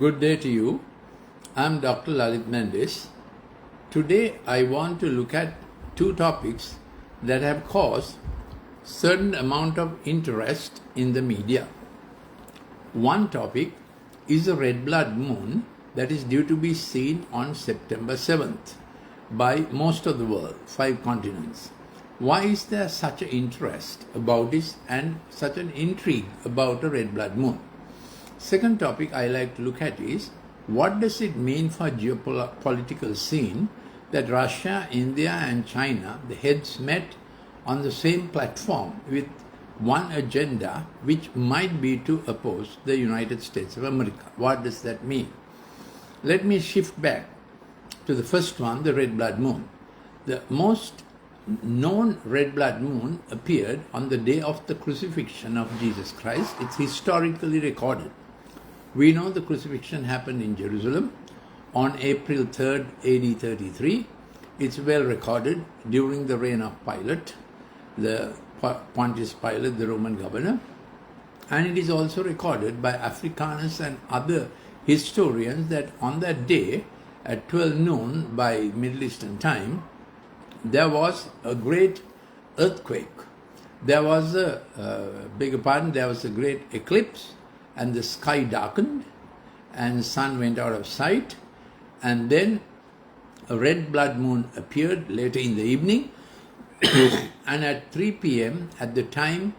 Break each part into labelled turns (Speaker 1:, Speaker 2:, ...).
Speaker 1: Good day to you. I'm Dr. Lalith Mendis. Today I want to look at two topics that have caused certain amount of interest in the media. One topic is the red blood moon that is due to be seen on September 7th by most of the world, 5 continents. Why is there such an interest about this and such an intrigue about a red blood moon? Second topic I like to look at is, what does it mean for geopolitical scene that Russia, India and China, the heads met on the same platform with one agenda which might be to oppose the United States of America? What does that mean? Let me shift back to the first one, the red blood moon. The most known red blood moon appeared on the day of the crucifixion of Jesus Christ. It's historically recorded. We know the crucifixion happened in Jerusalem on April 3rd, AD 33. It's well recorded during the reign of Pilate, the Pontius Pilate, the Roman governor. And it is also recorded by Africanus and other historians that on that day at 12 noon by Middle Eastern time, there was a great earthquake. There was there was a great eclipse, and the sky darkened and the sun went out of sight, and then a red blood moon appeared later in the evening and at 3 p.m. at the time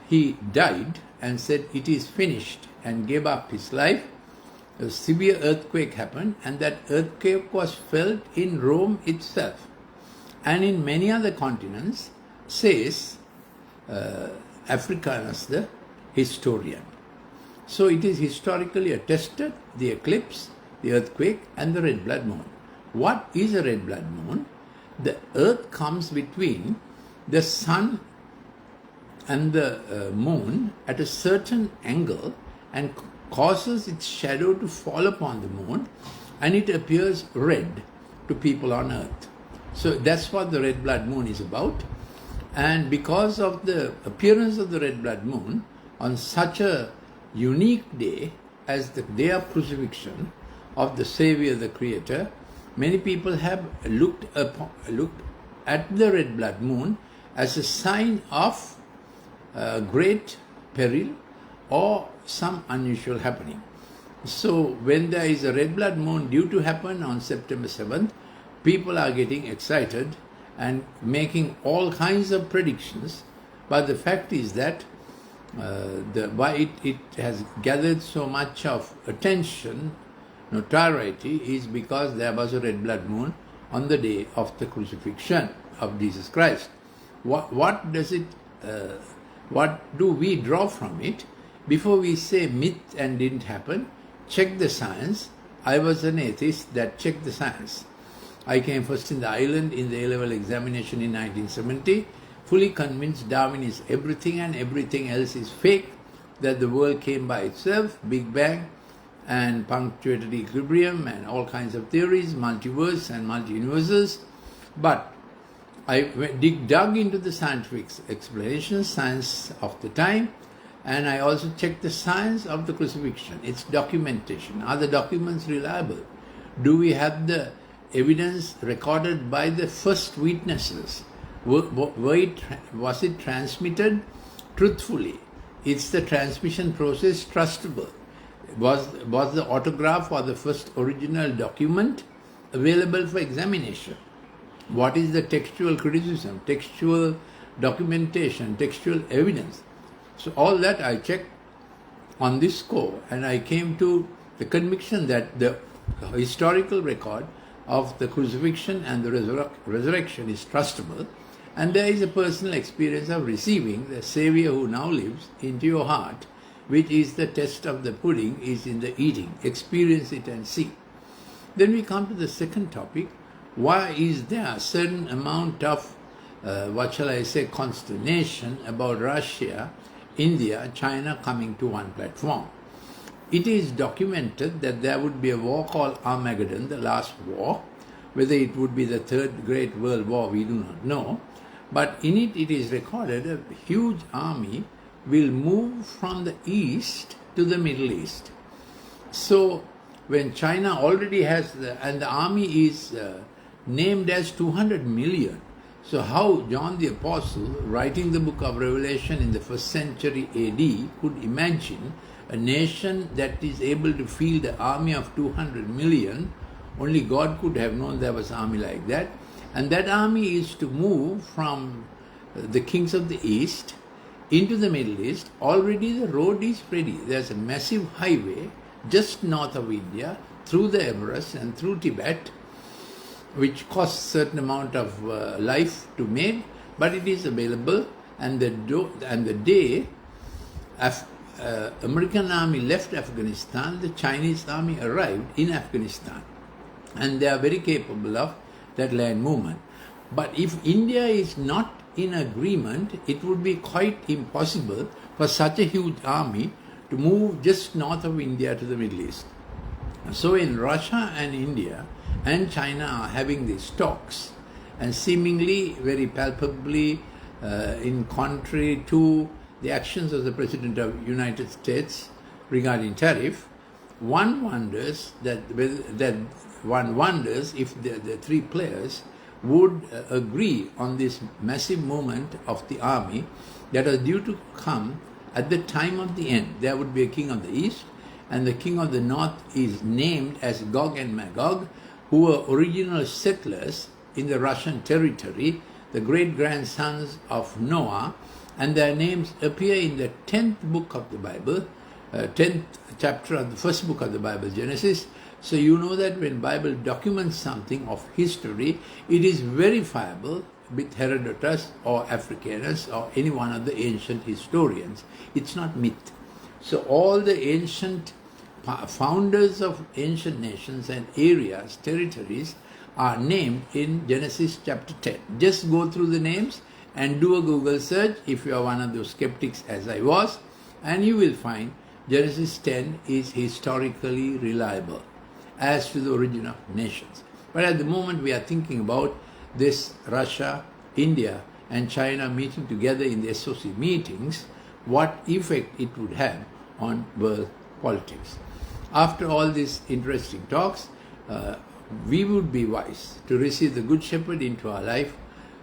Speaker 1: he died and said it is finished and gave up his life, a severe earthquake happened, and that earthquake was felt in Rome itself and in many other continents, says Africanus the historian. So it is historically attested, the eclipse, the earthquake and the red blood moon. What is a red blood moon? The earth comes between the sun and the moon at a certain angle and causes its shadow to fall upon the moon, and it appears red to people on earth. So that's what the red blood moon is about. And because of the appearance of the red blood moon on such a unique day as the day of crucifixion of the Savior, the Creator, many people have looked at the red blood moon as a sign of great peril or some unusual happening. So when there is a red blood moon due to happen on September 7th, people are getting excited and making all kinds of predictions. But the fact is that why it has gathered so much of attention, notoriety, is because there was a red blood moon on the day of the crucifixion of Jesus Christ. What do we draw from it? Before we say myth and didn't happen, check the science. I was an atheist that checked the science. I came first in the island in the A-level examination in 1970, fully convinced Darwin is everything and everything else is fake, that the world came by itself, Big Bang and punctuated equilibrium and all kinds of theories, multiverse and multi-universes. But I dug into the scientific explanation, science of the time, and I also checked the science of the crucifixion, its documentation. Are the documents reliable? Do we have the evidence recorded by the first witnesses? Was it transmitted truthfully? Is the transmission process trustable? Was the autograph or the first original document available for examination? What is the textual criticism, textual documentation, textual evidence? So all that I checked on this score, and I came to the conviction that the historical record of the crucifixion and the resurrection is trustable, and there is a personal experience of receiving the Savior who now lives into your heart, which is the test of the pudding is in the eating. Experience it and see. Then we come to the second topic. Why is there a certain amount of, consternation about Russia, India, China coming to one platform? It is documented that there would be a war called Armageddon, the last war. Whether it would be the third great world war, we do not know. But in it is recorded a huge army will move from the east to the Middle East. So when China already has, and the army is named as 200 million. So how John the Apostle, writing the book of Revelation in the 1st century AD, could imagine a nation that is able to field an army of 200 million? Only God could have known there was an army like that. And that army is to move from the kings of the East into the Middle East. Already the road is ready. There's a massive highway just north of India, through the Everest and through Tibet, which costs a certain amount of life to make, but it is available. And the day American army left Afghanistan, the Chinese army arrived in Afghanistan, and they are very capable of that land movement. But if India is not in agreement, it would be quite impossible for such a huge army to move just north of India to the Middle East. So in Russia and India and China are having these talks, and seemingly very palpably in contrary to the actions of the President of the United States regarding tariff, one wonders if the three players would agree on this massive movement of the army that are due to come at the time of the end. There would be a king of the east, and the king of the north is named as Gog and Magog, who were original settlers in the Russian territory, the great-grandsons of Noah, and their names appear in the 10th book of the Bible, 10th chapter of the first book of the Bible, Genesis. So you know that when Bible documents something of history, it is verifiable with Herodotus or Africanus or any one of the ancient historians. It's not myth. So all the ancient founders of ancient nations and areas, territories, are named in Genesis chapter 10. Just go through the names and do a Google search if you are one of those skeptics as I was, and you will find Genesis 10 is historically reliable as to the origin of nations. But at the moment we are thinking about this Russia, India and China meeting together in the SOC meetings, what effect it would have on world politics. After all these interesting talks, we would be wise to receive the Good Shepherd into our life.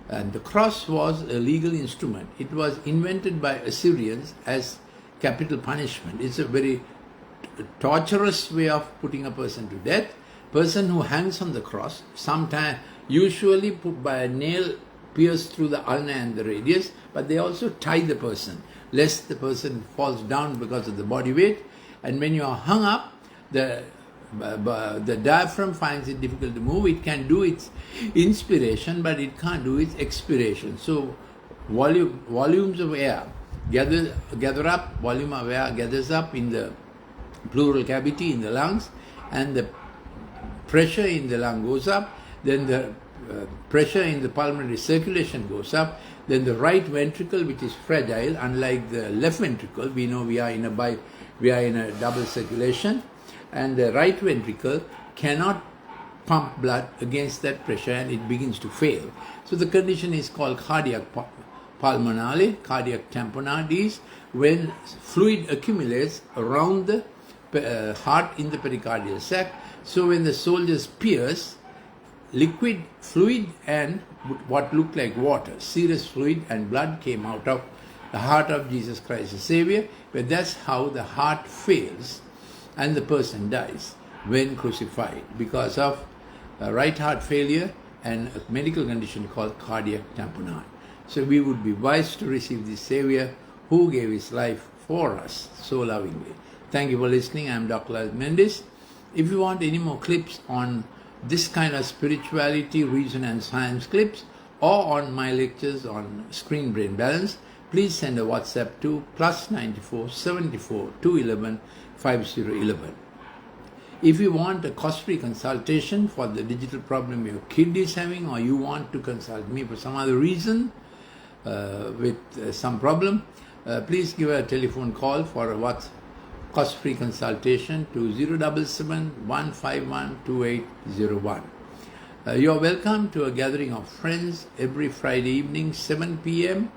Speaker 1: And the cross was a legal instrument. It was invented by Assyrians as capital punishment. It's a very torturous way of putting a person to death. Person who hangs on the cross, sometimes usually put by a nail pierced through the ulna and the radius, but they also tie the person, lest the person falls down because of the body weight. And when you are hung up, the diaphragm finds it difficult to move. It can do its inspiration, but it can't do its expiration. So volumes of air gather up, volume of air gathers up in the pleural cavity in the lungs, and the pressure in the lung goes up, then the pressure in the pulmonary circulation goes up, then the right ventricle, which is fragile, unlike the left ventricle, we know we are in a double circulation, and the right ventricle cannot pump blood against that pressure and it begins to fail. So the condition is called cardiac pulmonale, cardiac tamponade is when fluid accumulates around the heart in the pericardial sac. So when the soldiers pierce, liquid fluid and what looked like water, serous fluid and blood came out of the heart of Jesus Christ the Savior, but that's how the heart fails and the person dies when crucified because of right heart failure and a medical condition called cardiac tamponade. So we would be wise to receive the Savior who gave his life for us so lovingly. Thank you for listening. I am Dr. Lalith Mendis. If you want any more clips on this kind of spirituality, reason and science clips, or on my lectures on screen brain balance, please send a WhatsApp to +94 74 211 5011. If you want a cost-free consultation for the digital problem your kid is having, or you want to consult me for some other reason with some problem, please give a telephone call for a cost-free consultation to 077 151 2801. You are welcome to a gathering of friends every Friday evening, 7 p.m.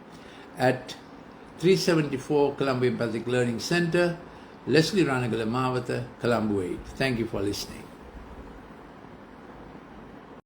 Speaker 1: at 374 Columbia Basic Learning Center, Leslie Ranagala Mawata, Colombo 8. Thank you for listening.